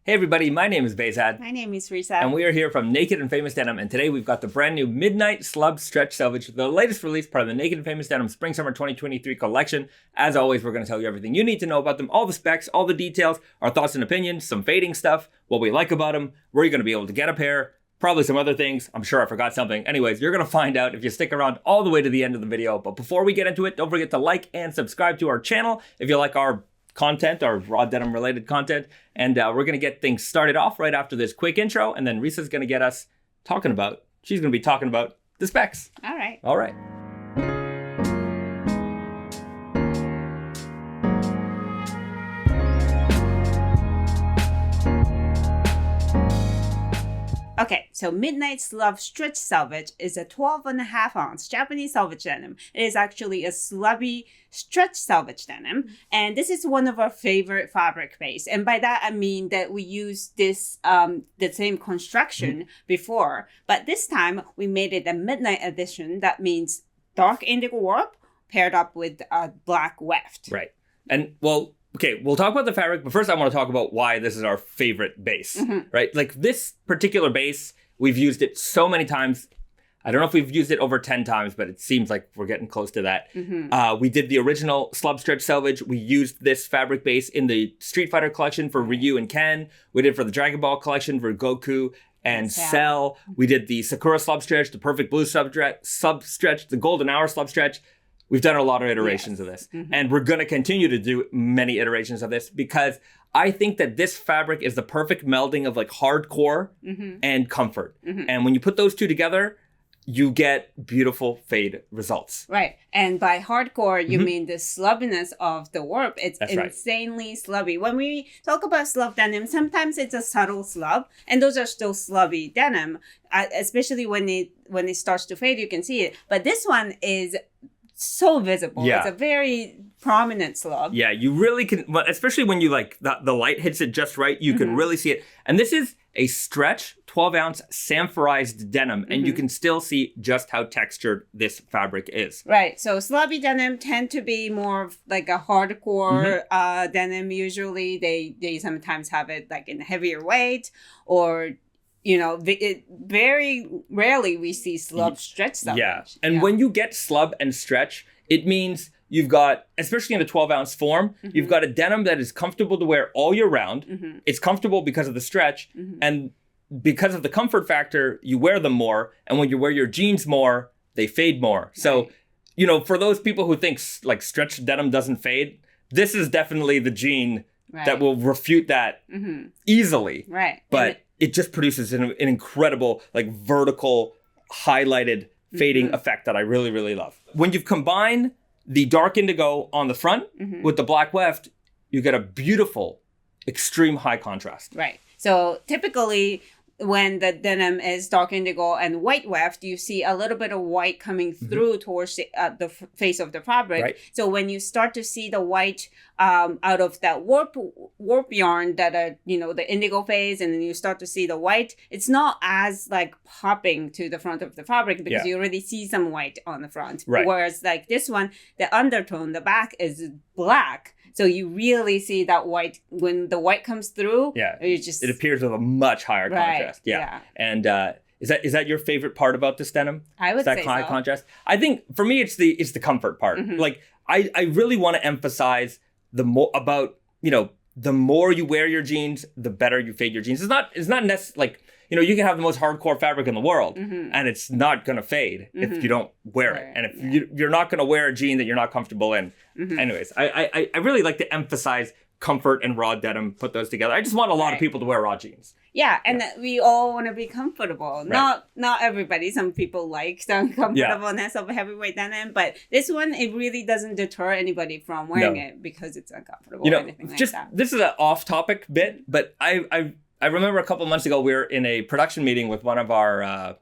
Hey everybody, my name is Behzad. My name is Risa. And we are here from Naked and Famous Denim, and today we've got the brand new Midnight Slub Stretch Selvedge, the latest release part of the Naked and Famous Denim Spring Summer 2023 collection. As always, we're going to tell you everything you need to know about them, all the specs, all the details, our thoughts and opinions, some fading stuff, what we like about them, where you're going to be able to get a pair, probably some other things. I'm sure I forgot something. Anyways, you're going to find out if you stick around all the way to the end of the video. But before we get into it, don't forget to like and subscribe to our channel if you like our content, our raw denim related content. And we're going to get things started off right after this quick intro. And then Risa's going to get us she's going to be talking about the specs. All right. Okay, so Midnight Slub Stretch Selvedge is a 12.5 ounce Japanese selvage denim. It is actually a slubby stretch selvage denim. And this is one of our favorite fabric base. And by that, I mean that we used this, the same construction before. But this time, we made it a midnight edition. That means dark indigo warp paired up with a black weft. Right. And okay, we'll talk about the fabric, but first I want to talk about why this is our favorite base, right? Like this particular base, we've used it so many times. I don't know if we've used it over 10 times, but it seems like we're getting close to that. We did the original Slub Stretch Selvedge. We used this fabric base in the Street Fighter collection for Ryu and Ken. We did it for the Dragon Ball collection for Goku and Cell. We did the Sakura Slub Stretch, the Perfect Blue Slub Stretch, the Golden Hour Slub Stretch. We've done a lot of iterations of this, and we're going to continue to do many iterations of this because I think that this fabric is the perfect melding of like hardcore and comfort. And when you put those two together, you get beautiful fade results. Right. And by hardcore, you mean the slubbiness of the warp. It's That's insanely slubby. When we talk about slub denim, sometimes it's a subtle slub, and those are still slubby denim, especially when it starts to fade, you can see it. But this one is so visible. Yeah. It's a very prominent slub. Yeah, you really can, especially when you like the light hits it just right, you can really see it. And this is a stretch 12 ounce sanforized denim, and you can still see just how textured this fabric is. Right. So slubby denim tend to be more of like a hardcore denim. Usually they sometimes have it like in heavier weight, or very rarely we see slub stretch selvedge. Yeah. And when you get slub and stretch, it means you've got, especially in a 12 ounce form, you've got a denim that is comfortable to wear all year round. It's comfortable because of the stretch. And because of the comfort factor, you wear them more. And when you wear your jeans more, they fade more. So, for those people who think like stretch denim doesn't fade, this is definitely the jean that will refute that easily. Right. But it just produces an incredible, like vertical, highlighted fading effect that I really, really love. When you combine the dark indigo on the front with the black weft, you get a beautiful, extreme high contrast. Right. So typically, when the denim is dark indigo and white weft, you see a little bit of white coming through towards the face of the fabric. Right. So when you start to see the white out of that warp yarn that the indigo phase, and then you start to see the white, it's not as like popping to the front of the fabric because you already see some white on the front. Right. Whereas like this one, the undertone, the back is black. So you really see that white when the white comes through. Yeah, it appears with a much higher contrast. Yeah. And is that your favorite part about this denim? I would say high so. contrast. I think for me it's the comfort part. Like I really want to emphasize the more you wear your jeans, the better you fade your jeans. It's not necessarily like, you can have the most hardcore fabric in the world and it's not going to fade if you don't wear it. And if you're not going to wear a jean that you're not comfortable in. Anyways, I really like to emphasize comfort and raw denim, put those together. I just want a lot of people to wear raw jeans. Yeah, and we all want to be comfortable. Right. Not everybody. Some people like the comfortableness of heavyweight denim, but this one, it really doesn't deter anybody from wearing it because it's uncomfortable or anything like that. This is an off-topic bit, but I remember a couple months ago we were in a production meeting with one of our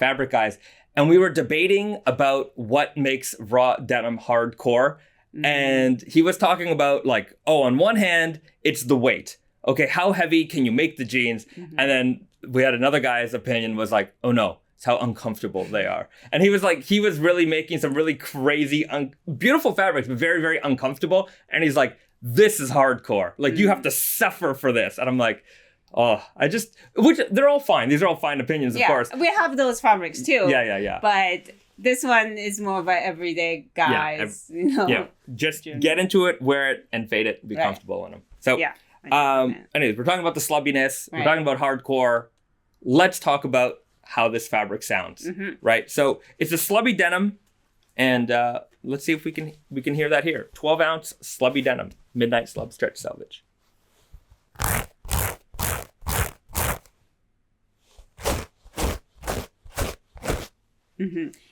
fabric guys, and we were debating about what makes raw denim hardcore. And he was talking about like, on one hand, it's the weight. Okay, how heavy can you make the jeans? And then we had another guy's opinion was like, oh no, It's how uncomfortable they are. And he was really making some really crazy, beautiful fabrics, but very, very uncomfortable. And he's like, this is hardcore. Like you have to suffer for this. And I'm like, oh, which they're all fine. These are all fine opinions, of course. We have those fabrics too. Yeah. But this one is more of an everyday guys, you know. Yeah, just get into it, wear it, and fade it. Be comfortable in them. So, anyways, we're talking about the slubbiness. We're talking about hardcore. Let's talk about how this fabric sounds, right? So it's a slubby denim, and let's see if we can hear that here. 12-ounce slubby denim, Midnight Slub Stretch Selvedge.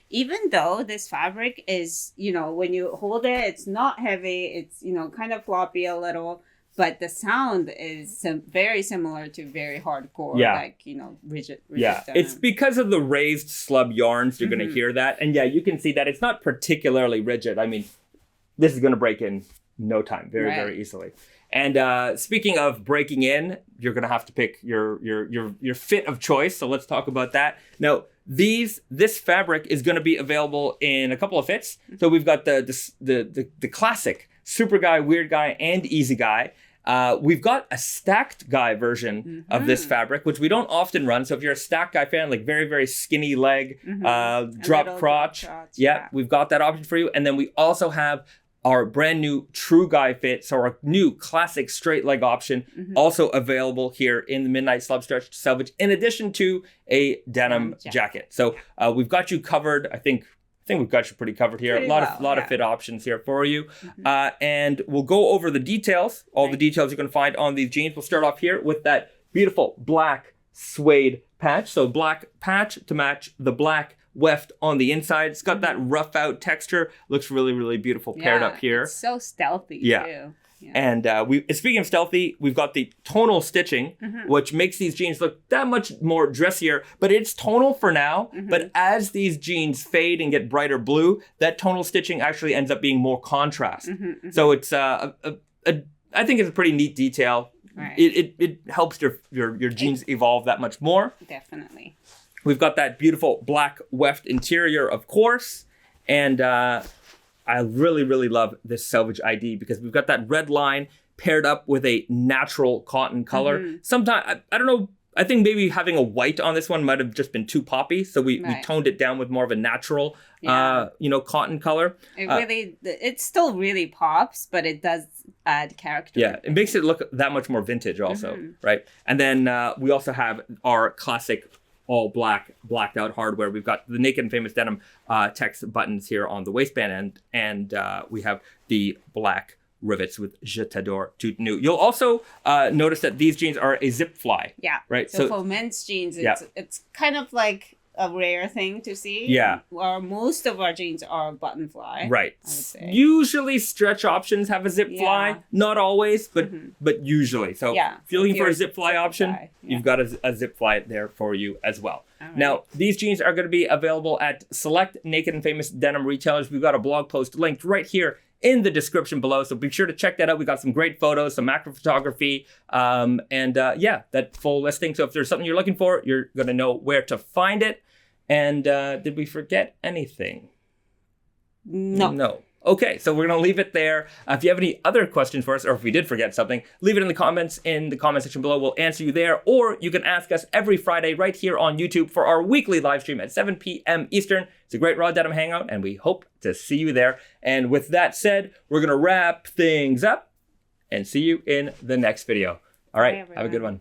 Even though this fabric is, you know, when you hold it, it's not heavy. It's, you know, kind of floppy a little. But the sound is very similar to very hardcore, like, you know, rigid denim. It's because of the raised slub yarns you're going to hear that. And you can see that it's not particularly rigid. I mean, this is going to break in no time, very, very easily. And speaking of breaking in, you're going to have to pick your fit of choice. So let's talk about that. Now, this fabric is going to be available in a couple of fits. So we've got the classic super guy, weird guy, and easy guy. We've got a stacked guy version of this fabric, which we don't often run. So if you're a stacked guy fan, like very, very skinny leg, drop crotch, we've got that option for you. And then we also have our brand new true guy fit. So our new classic straight leg option also available here in the Midnight Slub Stretch Selvedge, in addition to a denim jacket. So we've got you covered. I think we've got you pretty covered here. A lot of fit options here for you. And we'll go over the details, all the details you're going to find on these jeans. We'll start off here with that beautiful black suede patch. So black patch to match the black weft on the inside. It's got that rough out texture. Looks really, really beautiful paired up here. It's so stealthy too. Yeah. And speaking of stealthy, we've got the tonal stitching, which makes these jeans look that much more dressier. But it's tonal for now. But as these jeans fade and get brighter blue, that tonal stitching actually ends up being more contrast. So it's I think it's a pretty neat detail. It helps your jeans evolve that much more. Definitely. We've got that beautiful black weft interior, of course, and I really, really love this Selvedge ID because we've got that red line paired up with a natural cotton color. Sometimes, I don't know, I think maybe having a white on this one might have just been too poppy, so we toned it down with more of a natural, cotton color. It still really pops, but it does add character. Yeah, it makes it look that much more vintage also, right? And then we also have our classic all blacked out hardware. We've got the Naked and Famous Denim text buttons here on the waistband, and we have the black rivets with Je t'adore tout nu. You'll also notice that these jeans are a zip fly. Yeah. Right. So for men's jeans, it's kind of like a rare thing to see. Yeah. Or most of our jeans are button fly. Right. I would say. Usually stretch options have a zip fly. Not always, but usually. So if you're looking for a zip fly option, you've got a zip fly there for you as well. Right. Now, these jeans are going to be available at select Naked and Famous Denim retailers. We've got a blog post linked right here in the description below. So be sure to check that out. We got some great photos, some macro photography, that full listing. So if there's something you're looking for, you're going to know where to find it. And did we forget anything? No. Okay, so we're going to leave it there. If you have any other questions for us, or if we did forget something, leave it in the comments section below. We'll answer you there. Or you can ask us every Friday right here on YouTube for our weekly live stream at 7 p.m. Eastern. It's a great Raw Denim hangout, and we hope to see you there. And with that said, we're going to wrap things up and see you in the next video. All right, have a good one.